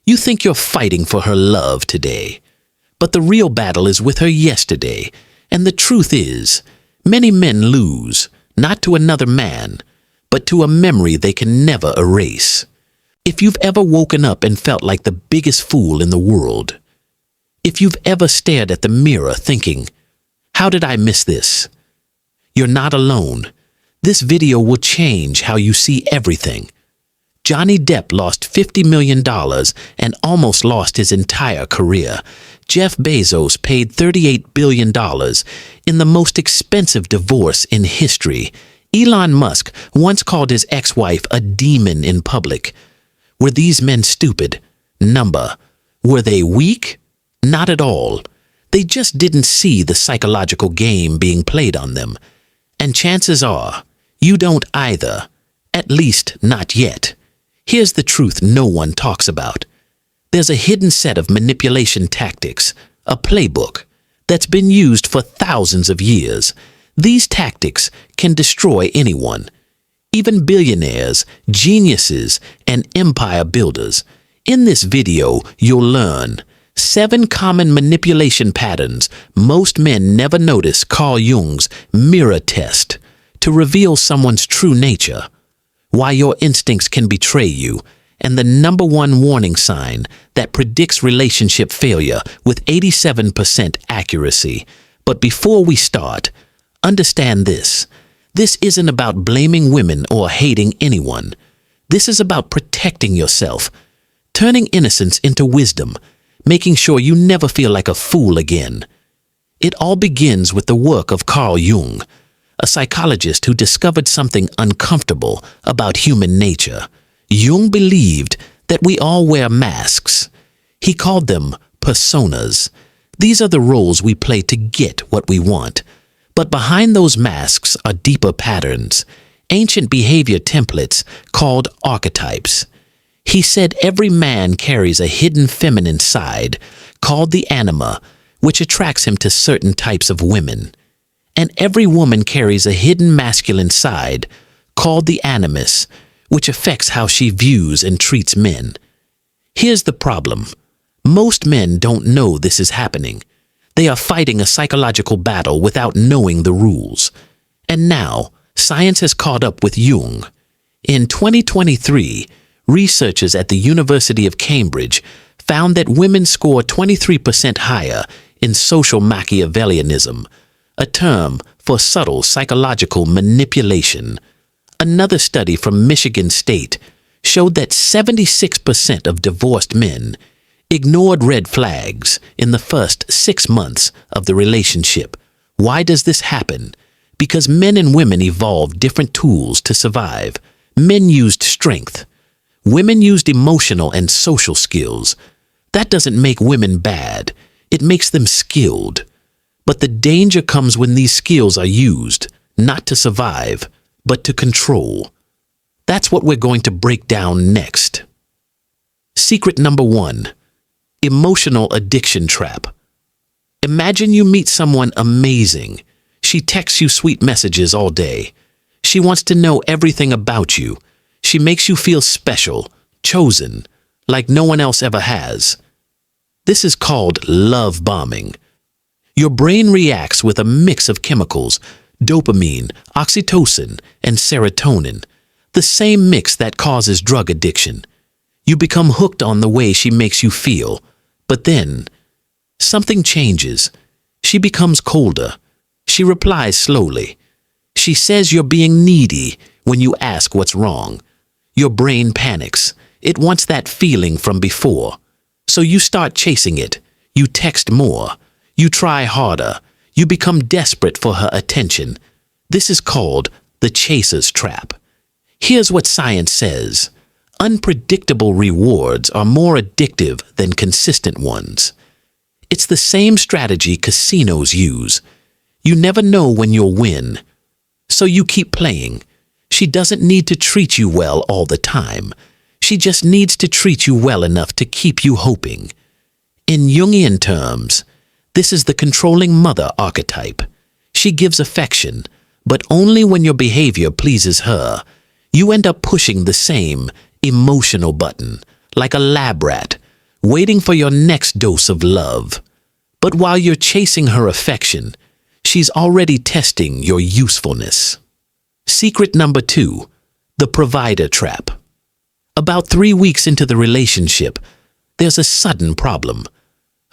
You think you're fighting for her love today, but the real battle is with her yesterday, and the truth is, many men lose, not to another man, but to a memory they can never erase. If you've ever woken up and felt like the biggest fool in the world, if you've ever stared at the mirror thinking, "How did I miss this?" You're not alone. This video will change how you see everything. Johnny Depp lost $50 million and almost lost his entire career. Jeff Bezos paid $38 billion in the most expensive divorce in history. Elon Musk once called his ex-wife a demon in public. Were these men stupid? Number. Were they weak? Not at all. They just didn't see the psychological game being played on them. And chances are, you don't either. At least not yet. Here's the truth no one talks about. There's a hidden set of manipulation tactics, a playbook, that's been used for thousands of years. These tactics can destroy anyone, even billionaires, geniuses, and empire builders. In this video, you'll learn 7 common manipulation patterns most men never notice. Carl Jung's mirror test to reveal someone's true nature, why your instincts can betray you, and the number 1 warning sign that predicts relationship failure with 87% accuracy. But before we start, understand this. This isn't about blaming women or hating anyone. This is about protecting yourself, turning innocence into wisdom, making sure you never feel like a fool again. It all begins with the work of Carl Jung, a psychologist who discovered something uncomfortable about human nature. Jung believed that we all wear masks. He called them personas. These are the roles we play to get what we want. But behind those masks are deeper patterns, ancient behavior templates called archetypes. He said every man carries a hidden feminine side called the anima, which attracts him to certain types of women. And every woman carries a hidden masculine side called the animus, which affects how she views and treats men. Here's the problem. Most men don't know this is happening. They are fighting a psychological battle without knowing the rules. And now, science has caught up with Jung. In 2023, researchers at the University of Cambridge found that women score 23% higher in social Machiavellianism, a term for subtle psychological manipulation. Another study from Michigan State showed that 76% of divorced men ignored red flags in the first 6 months of the relationship. Why does this happen? Because men and women evolved different tools to survive. Men used strength. Women used emotional and social skills. That doesn't make women bad. It makes them skilled. But the danger comes when these skills are used, not to survive, but to control. That's what we're going to break down next. Secret number 1. Emotional addiction trap. Imagine you meet someone amazing. She texts you sweet messages all day. She wants to know everything about you. She makes you feel special, chosen, like no one else ever has. This is called love bombing. Your brain reacts with a mix of chemicals, dopamine, oxytocin, and serotonin, the same mix that causes drug addiction. You become hooked on the way she makes you feel, but then something changes. She becomes colder. She replies slowly. She says you're being needy when you ask what's wrong. Your brain panics. It wants that feeling from before. So you start chasing it. You text more. You try harder. You become desperate for her attention. This is called the chaser's trap. Here's what science says. Unpredictable rewards are more addictive than consistent ones. It's the same strategy casinos use. You never know when you'll win. So you keep playing. She doesn't need to treat you well all the time. She just needs to treat you well enough to keep you hoping. In Jungian terms, this is the controlling mother archetype. She gives affection, but only when your behavior pleases her. You end up pushing the same emotional button, like a lab rat, waiting for your next dose of love. But while you're chasing her affection, she's already testing your usefulness. Secret number 2, the provider trap. About 3 weeks into the relationship, there's a sudden problem.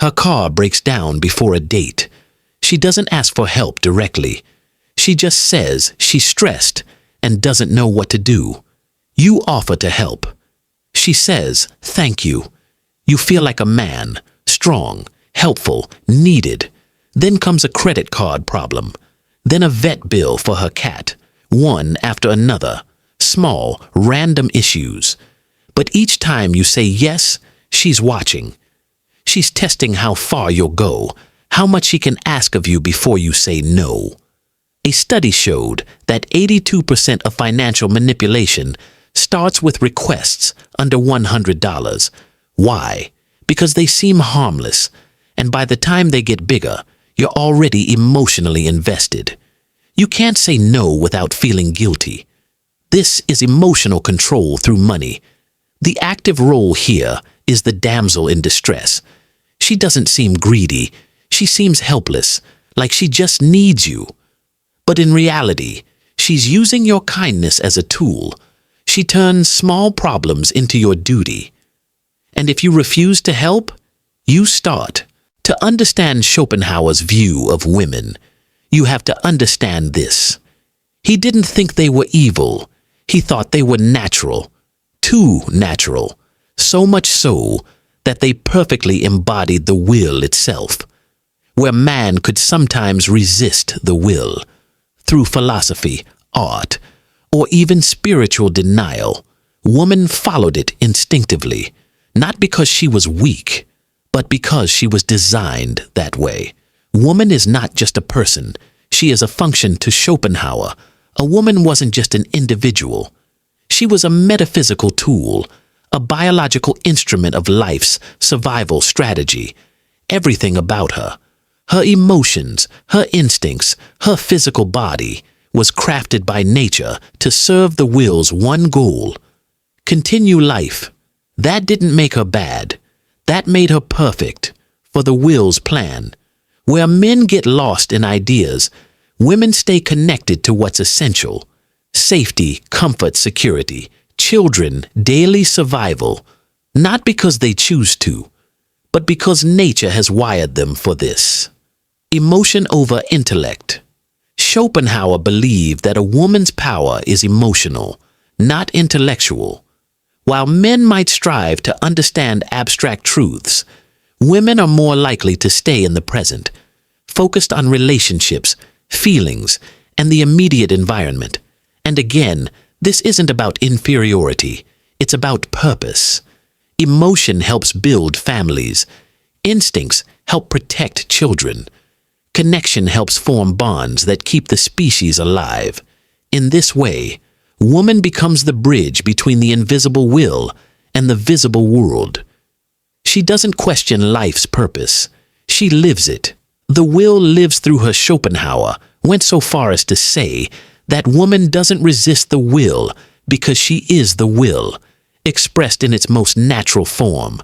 Her car breaks down before a date. She doesn't ask for help directly. She just says she's stressed and doesn't know what to do. You offer to help. She says, "Thank you." You feel like a man, strong, helpful, needed. Then comes a credit card problem. Then a vet bill for her cat, one after another. Small, random issues. But each time you say yes, she's watching. She's testing how far you'll go, how much she can ask of you before you say no. A study showed that 82% of financial manipulation starts with requests under $100. Why? Because they seem harmless, and by the time they get bigger, you're already emotionally invested. You can't say no without feeling guilty. This is emotional control through money. The active role here is the damsel in distress. She doesn't seem greedy. She seems helpless, like she just needs you. But in reality, she's using your kindness as a tool. She turns small problems into your duty. And if you refuse to help, you start. To understand Schopenhauer's view of women, you have to understand this. He didn't think they were evil. He thought they were natural. Too natural. So much so that they perfectly embodied the will itself. Where man could sometimes resist the will, through philosophy, art, or even spiritual denial, woman followed it instinctively, not because she was weak, but because she was designed that way. Woman is not just a person. She is a function to Schopenhauer. A woman wasn't just an individual. She was a metaphysical tool, a biological instrument of life's survival strategy. Everything about her, her emotions, her instincts, her physical body, was crafted by nature to serve the will's one goal: continue life. That didn't make her bad. That made her perfect for the will's plan. Where men get lost in ideas, women stay connected to what's essential: safety, comfort, security, children, daily survival, not because they choose to, but because nature has wired them for this. Emotion over intellect. Schopenhauer believed that a woman's power is emotional, not intellectual. While men might strive to understand abstract truths, women are more likely to stay in the present, focused on relationships, feelings, and the immediate environment. And again, this isn't about inferiority. It's about purpose. Emotion helps build families. Instincts help protect children. Connection helps form bonds that keep the species alive. In this way, woman becomes the bridge between the invisible will and the visible world. She doesn't question life's purpose. She lives it. The will lives through her. Schopenhauer went so far as to say that woman doesn't resist the will because she is the will, expressed in its most natural form.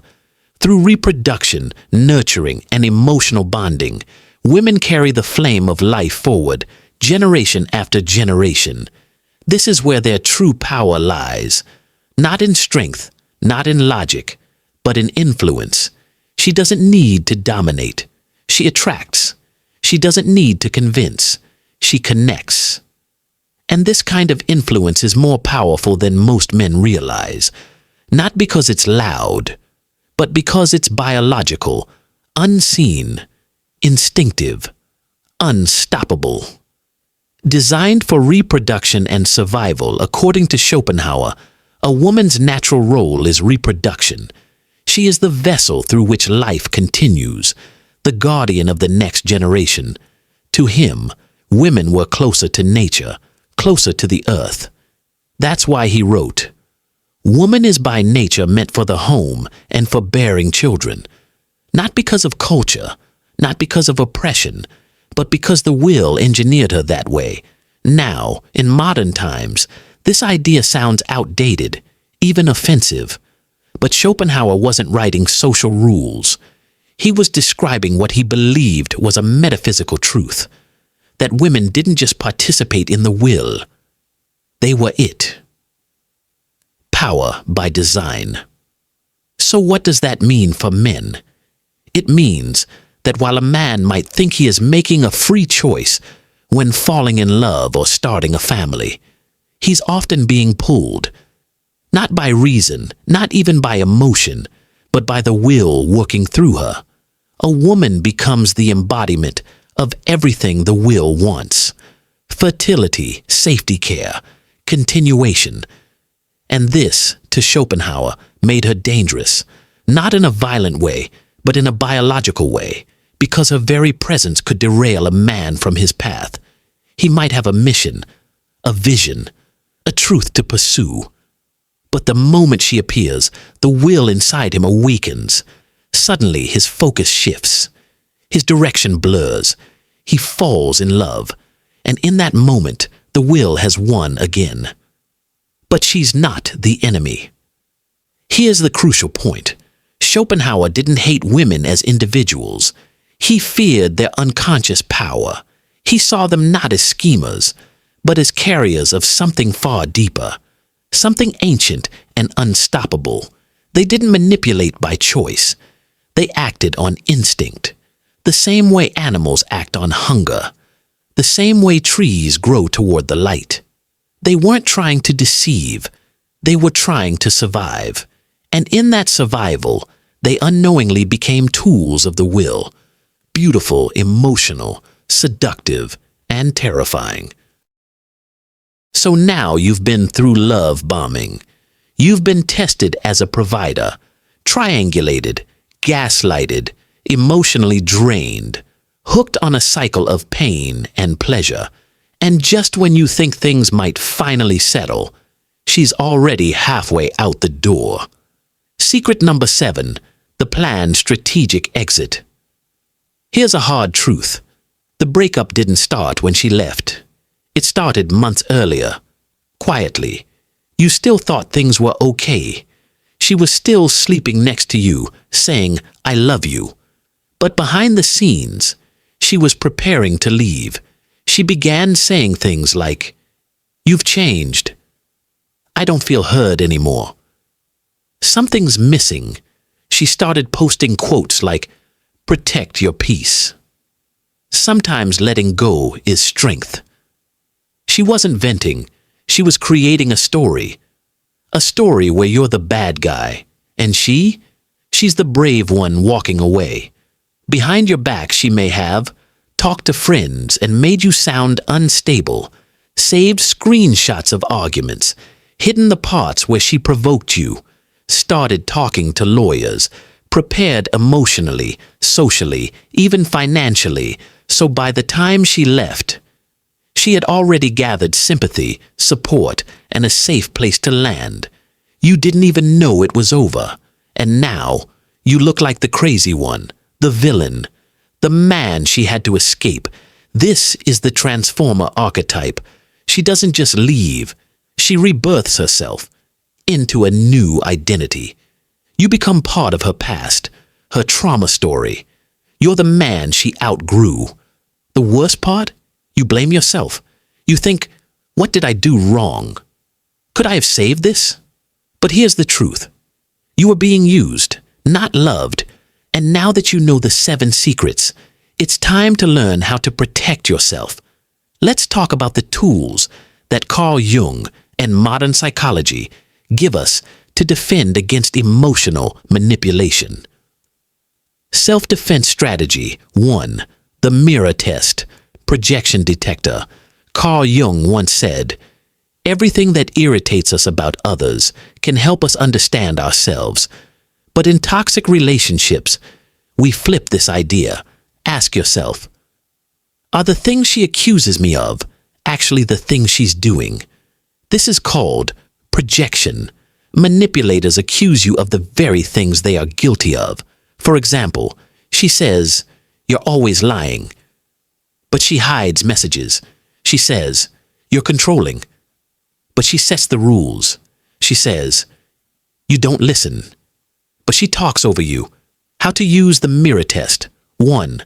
Through reproduction, nurturing, and emotional bonding, women carry the flame of life forward, generation after generation. This is where their true power lies, not in strength, not in logic, but in influence. She doesn't need to dominate. She attracts. She doesn't need to convince. She connects. And this kind of influence is more powerful than most men realize, not because it's loud, but because it's biological, unseen, instinctive, unstoppable. Designed for reproduction and survival, according to Schopenhauer, a woman's natural role is reproduction. She is the vessel through which life continues, the guardian of the next generation. To him, women were closer to nature, closer to the earth. That's why he wrote, "Woman is by nature meant for the home and for bearing children, not because of culture, not because of oppression, but because the will engineered her that way." Now, in modern times, this idea sounds outdated, even offensive. But Schopenhauer wasn't writing social rules. He was describing what he believed was a metaphysical truth, that women didn't just participate in the will, they were it. Power by design. So what does that mean for men? It means that while a man might think he is making a free choice when falling in love or starting a family, he's often being pulled, not by reason, not even by emotion, but by the will working through her. A woman becomes the embodiment of everything the will wants: fertility, safety care, continuation. And this, to Schopenhauer, made her dangerous, not in a violent way, but in a biological way, because her very presence could derail a man from his path. He might have a mission, a vision, a truth to pursue. But the moment she appears, the will inside him awakens. Suddenly his focus shifts. His direction blurs. He falls in love. And in that moment, the will has won again. But she's not the enemy. Here's the crucial point. Schopenhauer didn't hate women as individuals. He feared their unconscious power. He saw them not as schemers, but as carriers of something far deeper, something ancient and unstoppable. They didn't manipulate by choice. They acted on instinct, the same way animals act on hunger, the same way trees grow toward the light. They weren't trying to deceive. They were trying to survive. And in that survival, they unknowingly became tools of the will, beautiful, emotional, seductive, and terrifying. So now you've been through love bombing. You've been tested as a provider, triangulated, gaslighted, emotionally drained, hooked on a cycle of pain and pleasure. And just when you think things might finally settle, she's already halfway out the door. Secret number 7, the planned strategic exit. Here's a hard truth. The breakup didn't start when she left. It started months earlier, quietly. You still thought things were okay. She was still sleeping next to you, saying, "I love you." But behind the scenes, she was preparing to leave. She began saying things like, "You've changed. I don't feel heard anymore. Something's missing." She started posting quotes like, "Protect your peace." Sometimes letting go is strength. She wasn't venting. She was creating a story. A story where you're the bad guy, and she's the brave one walking away. Behind your back she may have talked to friends and made you sound unstable, saved screenshots of arguments, hidden the parts where she provoked you, started talking to lawyers, prepared emotionally, socially, even financially, so by the time she left, she had already gathered sympathy, support, and a safe place to land. You didn't even know it was over, and now you look like the crazy one, the villain, the man she had to escape. This is the transformer archetype. She doesn't just leave, she rebirths herself into a new identity. You become part of her past, her trauma story. You're the man she outgrew. The worst part? You blame yourself. You think, what did I do wrong? Could I have saved this? But here's the truth. You were being used, not loved. And now that you know the 7 secrets, it's time to learn how to protect yourself. Let's talk about the tools that Carl Jung and modern psychology give us to defend against emotional manipulation. Self-defense strategy 1. The mirror test, projection detector. Carl Jung once said, "Everything that irritates us about others can help us understand ourselves. But in toxic relationships, we flip this idea. Ask yourself, are the things she accuses me of actually the things she's doing?" This is called projection. Manipulators accuse you of the very things they are guilty of. For example, she says, "You're always lying." But she hides messages. She says, "You're controlling." But she sets the rules. She says, "You don't listen." but she talks over you. How to use the mirror test. 1.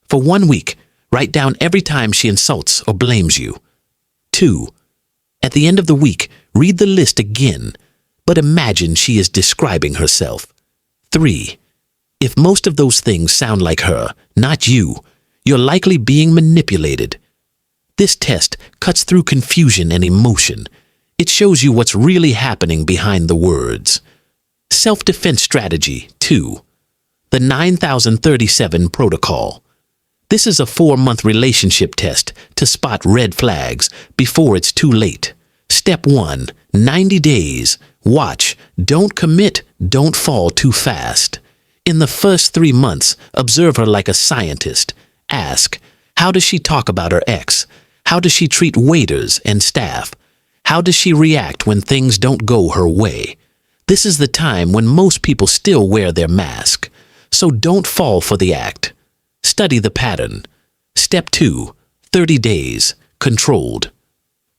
For 1 week, write down every time she insults or blames you. 2. At the end of the week, read the list again, but imagine she is describing herself. 3. If most of those things sound like her, not you, you're likely being manipulated. This test cuts through confusion and emotion. It shows you what's really happening behind the words. Self-defense strategy 2. The 9037 protocol. This is a 4-month relationship test to spot red flags before it's too late. Step 1. 90 days. Watch. Don't commit. Don't fall too fast. In the first 3 months, observe her like a scientist. Ask, how does she talk about her ex? How does she treat waiters and staff? How does she react when things don't go her way? This is the time when most people still wear their mask. So don't fall for the act. Study the pattern. Step 2. 30 days. Controlled.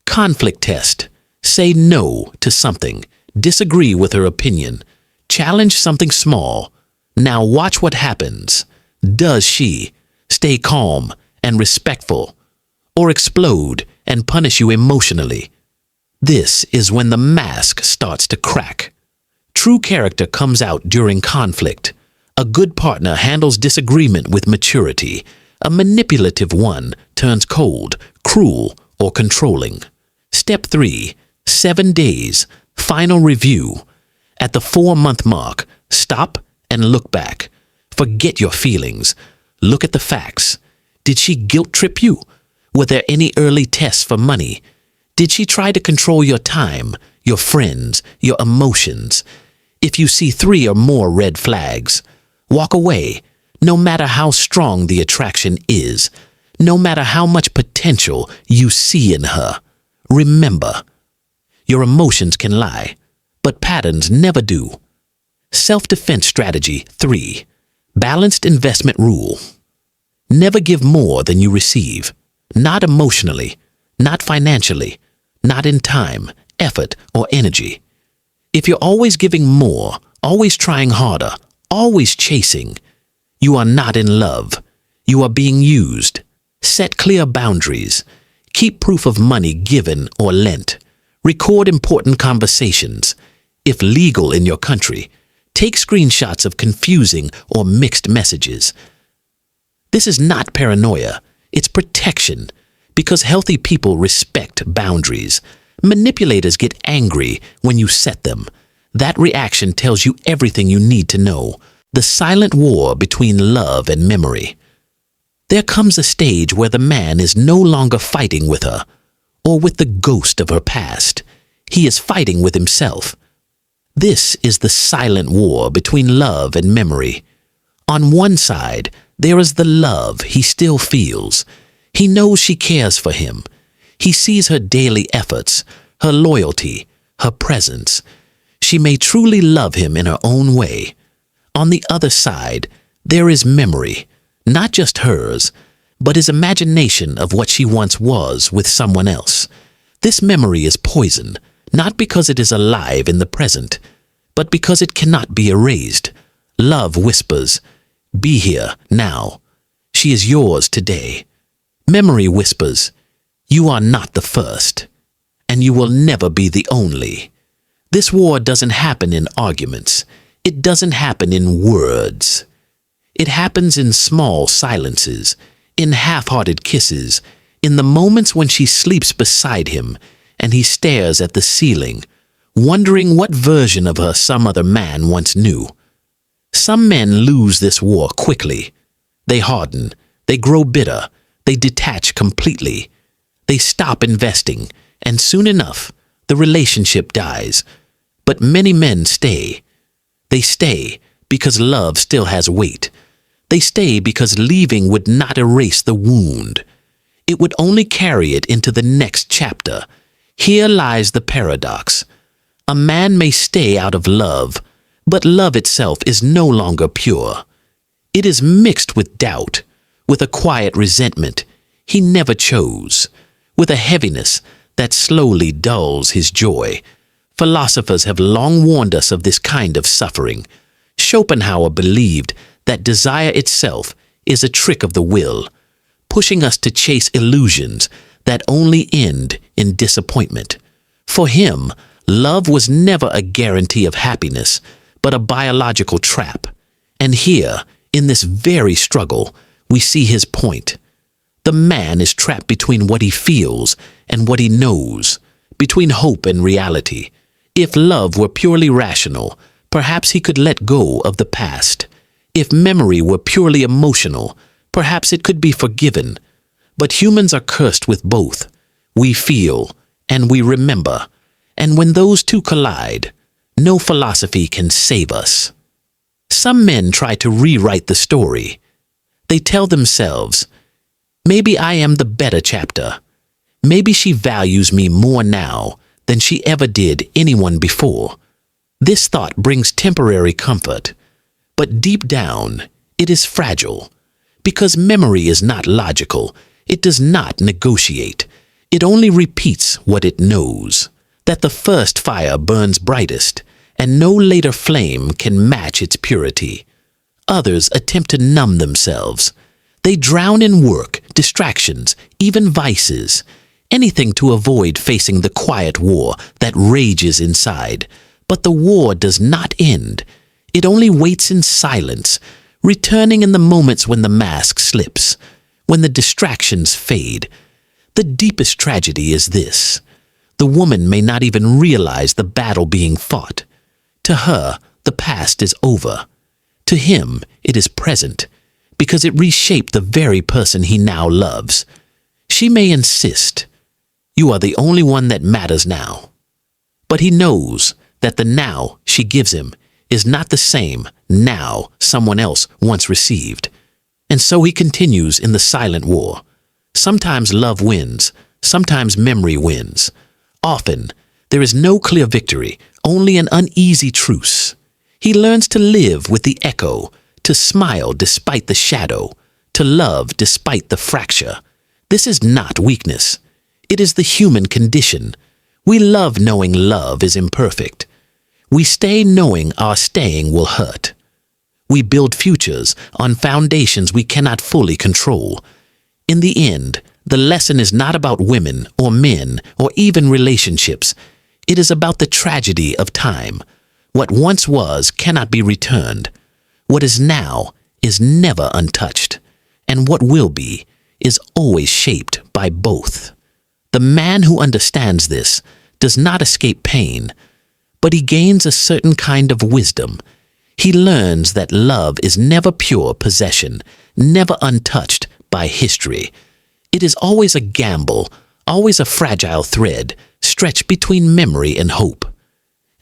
Conflict test. Say no to something. Disagree with her opinion. Challenge something small. Now watch what happens. Does she stay calm and respectful, or explode and punish you emotionally? This is when the mask starts to crack. True character comes out during conflict. A good partner handles disagreement with maturity. A manipulative one turns cold, cruel, or controlling. Step 3. 7 days. Final review. At the 4-month mark, stop and look back. Forget your feelings. Look at the facts. Did she guilt trip you? Were there any early tests for money? Did she try to control your time, your friends, your emotions? If you see 3 or more red flags, walk away, no matter how strong the attraction is, no matter how much potential you see in her. Remember, your emotions can lie, but patterns never do. Self-defense strategy 3. Balanced investment rule. Never give more than you receive. Not emotionally, not financially, not in time, effort, or energy. If you're always giving more, always trying harder, always chasing, you are not in love. You are being used. Set clear boundaries. Keep proof of money given or lent. Record important conversations. If legal in your country, take screenshots of confusing or mixed messages. This is not paranoia. It's protection. Because healthy people respect boundaries. Manipulators get angry when you set them. That reaction tells you everything you need to know. The silent war between love and memory. There comes a stage where the man is no longer fighting with her, or with the ghost of her past. He is fighting with himself. This is the silent war between love and memory. On one side, there is the love he still feels. He knows she cares for him. He sees her daily efforts, her loyalty, her presence. She may truly love him in her own way. On the other side, there is memory, not just hers, but his imagination of what she once was with someone else. This memory is poison, not because it is alive in the present, but because it cannot be erased. Love whispers, "Be here, now. She is yours today." Memory whispers, "You are not the first, and you will never be the only." This war doesn't happen in arguments. It doesn't happen in words. It happens in small silences, in half-hearted kisses, in the moments when she sleeps beside him and he stares at the ceiling, wondering what version of her some other man once knew. Some men lose this war quickly. They harden, they grow bitter, they detach completely. They stop investing, and soon enough, the relationship dies. But many men stay. They stay because love still has weight. They stay because leaving would not erase the wound. It would only carry it into the next chapter. Here lies the paradox. A man may stay out of love, but love itself is no longer pure. It is mixed with doubt, with a quiet resentment he never chose, with a heaviness that slowly dulls his joy. Philosophers have long warned us of this kind of suffering. Schopenhauer believed that desire itself is a trick of the will, pushing us to chase illusions that only end in disappointment. For him, love was never a guarantee of happiness, but a biological trap. And here, in this very struggle, we see his point. The man is trapped between what he feels and what he knows, between hope and reality. If love were purely rational, perhaps he could let go of the past. If memory were purely emotional, perhaps it could be forgiven. But humans are cursed with both. We feel and we remember. And when those two collide, no philosophy can save us. Some men try to rewrite the story. They tell themselves, maybe I am the better chapter. Maybe she values me more now than she ever did anyone before. This thought brings temporary comfort, but deep down, it is fragile. Because memory is not logical, it does not negotiate. It only repeats what it knows, that the first fire burns brightest, and no later flame can match its purity. Others attempt to numb themselves. They drown in work, distractions, even vices, anything to avoid facing the quiet war that rages inside. But the war does not end. It only waits in silence, returning in the moments when the mask slips, when the distractions fade. The deepest tragedy is this: the woman may not even realize the battle being fought. To her, the past is over. To him, it is present, because it reshaped the very person he now loves. She may insist, "You are the only one that matters now." But he knows that the now she gives him is not the same now someone else once received. And so he continues in the silent war. Sometimes love wins, sometimes memory wins. Often, there is no clear victory, only an uneasy truce. He learns to live with the echo, to smile despite the shadow, to love despite the fracture. This is not weakness. It is the human condition. We love knowing love is imperfect. We stay knowing our staying will hurt. We build futures on foundations we cannot fully control. In the end, the lesson is not about women or men or even relationships. It is about the tragedy of time. What once was cannot be returned. What is now is never untouched. And what will be is always shaped by both. The man who understands this does not escape pain, but he gains a certain kind of wisdom. He learns that love is never pure possession, never untouched by history. It is always a gamble, always a fragile thread, stretched between memory and hope.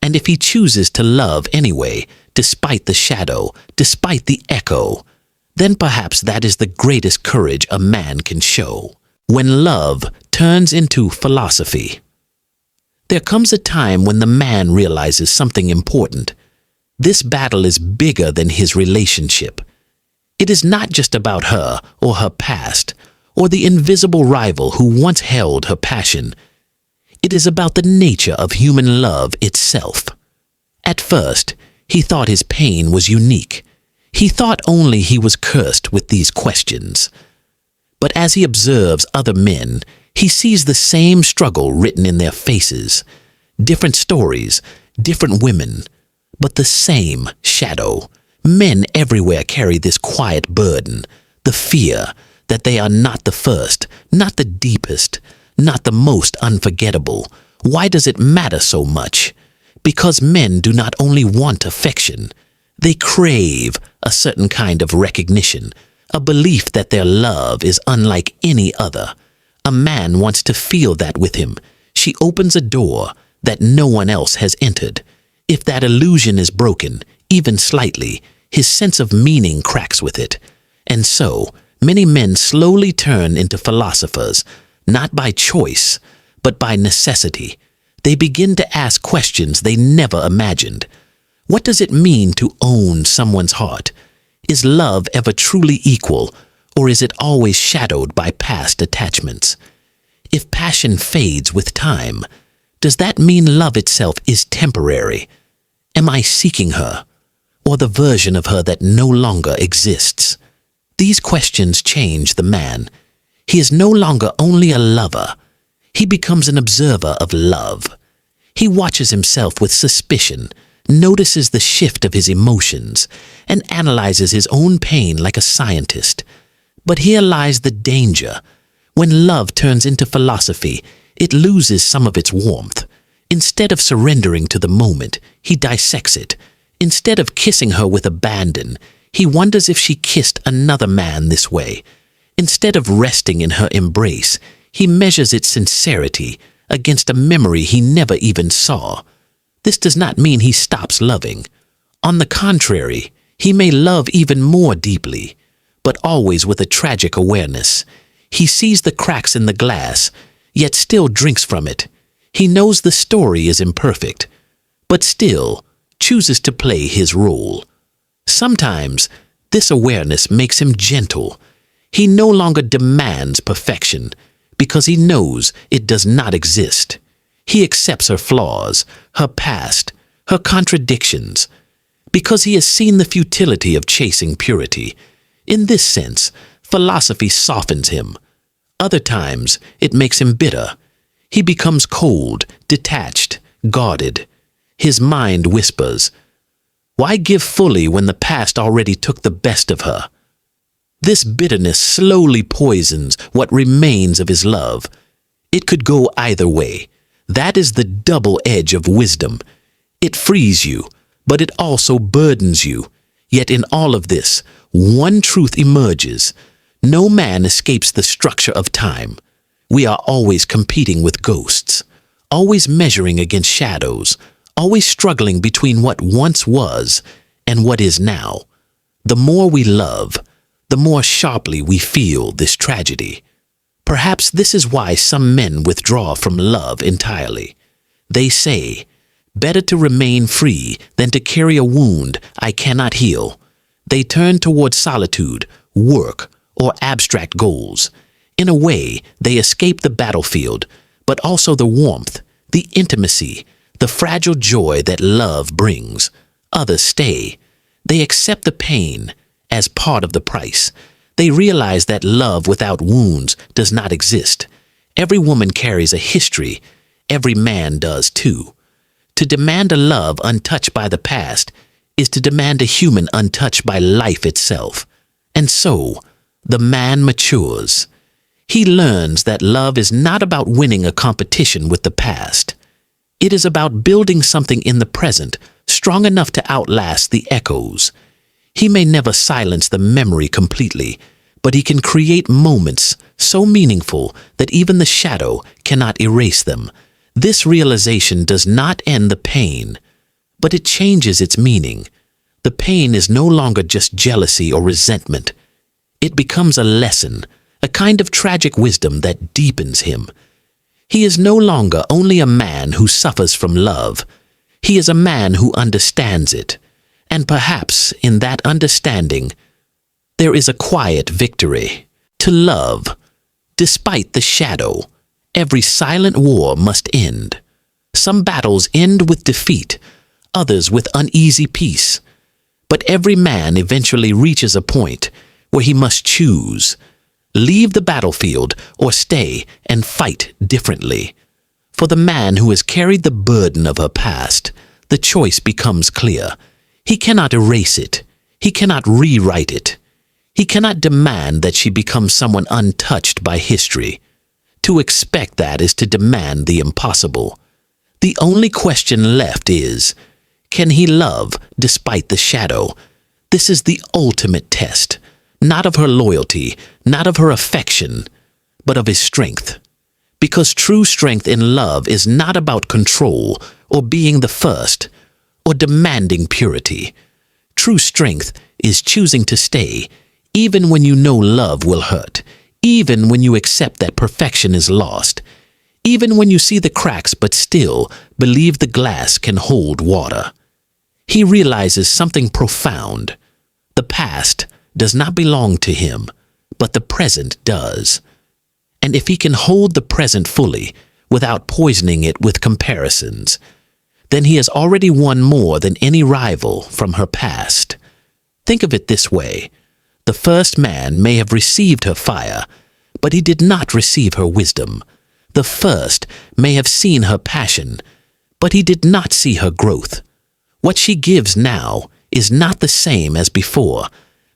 And if he chooses to love anyway, despite the shadow, despite the echo, then perhaps that is the greatest courage a man can show. When love turns into philosophy. There comes a time when the man realizes something important. This battle is bigger than his relationship. It is not just about her or her past, or the invisible rival who once held her passion. It is about the nature of human love itself. At first, he thought his pain was unique. He thought only he was cursed with these questions. But as he observes other men, he sees the same struggle written in their faces. Different stories, different women, but the same shadow. Men everywhere carry this quiet burden, the fear that they are not the first, not the deepest, not the most unforgettable. Why does it matter so much? Because men do not only want affection, they crave a certain kind of recognition, a belief that their love is unlike any other. A man wants to feel that with him. She opens a door that no one else has entered. If that illusion is broken, even slightly, his sense of meaning cracks with it. And so, many men slowly turn into philosophers, not by choice, but by necessity. They begin to ask questions they never imagined. What does it mean to own someone's heart? Is love ever truly equal, or is it always shadowed by past attachments? If passion fades with time, does that mean love itself is temporary? Am I seeking her? or the version of her that no longer exists? These questions change the man. He is no longer only a lover. He becomes an observer of love. He watches himself with suspicion, notices the shift of his emotions, and analyzes his own pain like a scientist. But here lies the danger. When love turns into philosophy, it loses some of its warmth. Instead of surrendering to the moment, he dissects it. Instead of kissing her with abandon, he wonders if she kissed another man this way. Instead of resting in her embrace, he measures its sincerity against a memory he never even saw. This does not mean he stops loving. On the contrary, he may love even more deeply, but always with a tragic awareness. He sees the cracks in the glass, yet still drinks from it. He knows the story is imperfect, but still chooses to play his role. Sometimes this awareness makes him gentle. He no longer demands perfection because he knows it does not exist. He accepts her flaws, her past, her contradictions, because he has seen the futility of chasing purity. In this sense, philosophy softens him. Other times, it makes him bitter. He becomes cold, detached, guarded. His mind whispers, "Why give fully when the past already took the best of her?" This bitterness slowly poisons what remains of his love. It could go either way. That is the double edge of wisdom. It frees you, but it also burdens you. Yet in all of this, one truth emerges. No man escapes the structure of time. We are always competing with ghosts, always measuring against shadows, always struggling between what once was and what is now. The more we love, the more sharply we feel this tragedy. Perhaps this is why some men withdraw from love entirely. They say, "Better to remain free than to carry a wound I cannot heal." They turn toward solitude, work, or abstract goals. In a way, they escape the battlefield, but also the warmth, the intimacy, the fragile joy that love brings. Others stay. They accept the pain as part of the price. They realize that love without wounds does not exist. Every woman carries a history. Every man does too. To demand a love untouched by the past is to demand a human untouched by life itself. And so, the man matures. He learns that love is not about winning a competition with the past. It is about building something in the present strong enough to outlast the echoes. He may never silence the memory completely, but he can create moments so meaningful that even the shadow cannot erase them. This realization does not end the pain, but it changes its meaning. The pain is no longer just jealousy or resentment. It becomes a lesson, a kind of tragic wisdom that deepens him. He is no longer only a man who suffers from love. He is a man who understands it. And perhaps in that understanding, there is a quiet victory. To love, despite the shadow, every silent war must end. Some battles end with defeat, others with uneasy peace. But every man eventually reaches a point where he must choose. Leave the battlefield or stay and fight differently. For the man who has carried the burden of her past, the choice becomes clear. He cannot erase it. He cannot rewrite it. He cannot demand that she become someone untouched by history. To expect that is to demand the impossible. The only question left is, can he love despite the shadow? This is the ultimate test, not of her loyalty, not of her affection, but of his strength. Because true strength in love is not about control or being the first or demanding purity. True strength is choosing to stay even when you know love will hurt, even when you accept that perfection is lost, even when you see the cracks but still believe the glass can hold water. He realizes something profound. The past does not belong to him, but the present does. And if he can hold the present fully, without poisoning it with comparisons, then he has already won more than any rival from her past. Think of it this way. The first man may have received her fire, but he did not receive her wisdom. The first may have seen her passion, but he did not see her growth. What she gives now is not the same as before,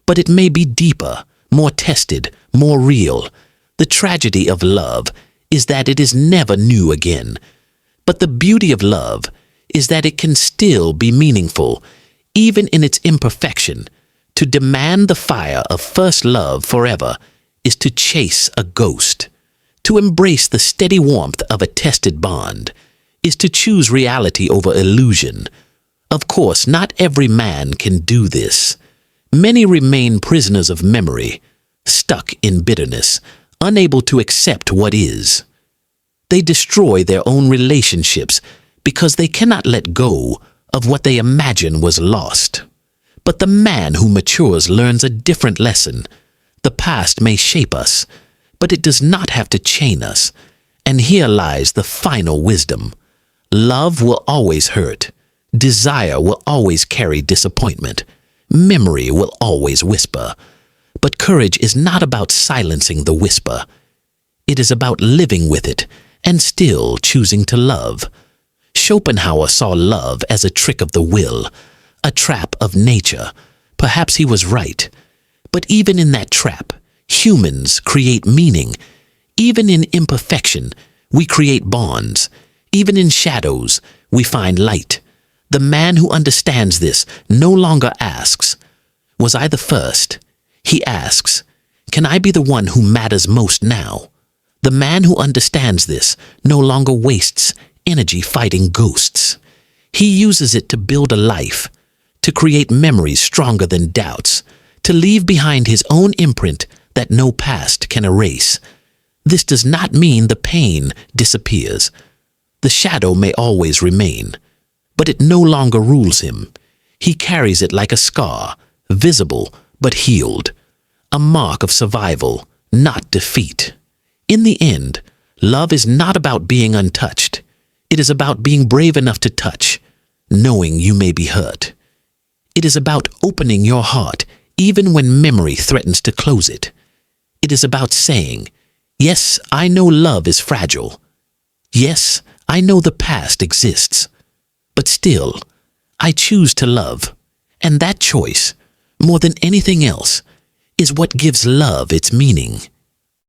but it may be deeper, more tested, more real. The tragedy of love is that it is never new again. But the beauty of love is that it can still be meaningful, even in its imperfection. To demand the fire of first love forever is to chase a ghost. To embrace the steady warmth of a tested bond is to choose reality over illusion. Of course, not every man can do this. Many remain prisoners of memory, stuck in bitterness, unable to accept what is. They destroy their own relationships because they cannot let go of what they imagine was lost. But the man who matures learns a different lesson. The past may shape us, but it does not have to chain us. And here lies the final wisdom. Love will always hurt. Desire will always carry disappointment. Memory will always whisper. But courage is not about silencing the whisper. It is about living with it and still choosing to love. Schopenhauer saw love as a trick of the will, a trap of nature. Perhaps he was right. But even in that trap, humans create meaning. Even in imperfection, we create bonds. Even in shadows, we find light. The man who understands this no longer asks, "Was I the first?" He asks, "Can I be the one who matters most now?" The man who understands this no longer wastes energy fighting ghosts. He uses it to build a life, to create memories stronger than doubts, to leave behind his own imprint that no past can erase. This does not mean the pain disappears. The shadow may always remain, but it no longer rules him. He carries it like a scar, visible but healed, a mark of survival, not defeat. In the end, love is not about being untouched. It is about being brave enough to touch, knowing you may be hurt. It is about opening your heart even when memory threatens to close it. It is about saying, "Yes, I know love is fragile. Yes, I know the past exists. But still, I choose to love." And that choice, more than anything else, is what gives love its meaning.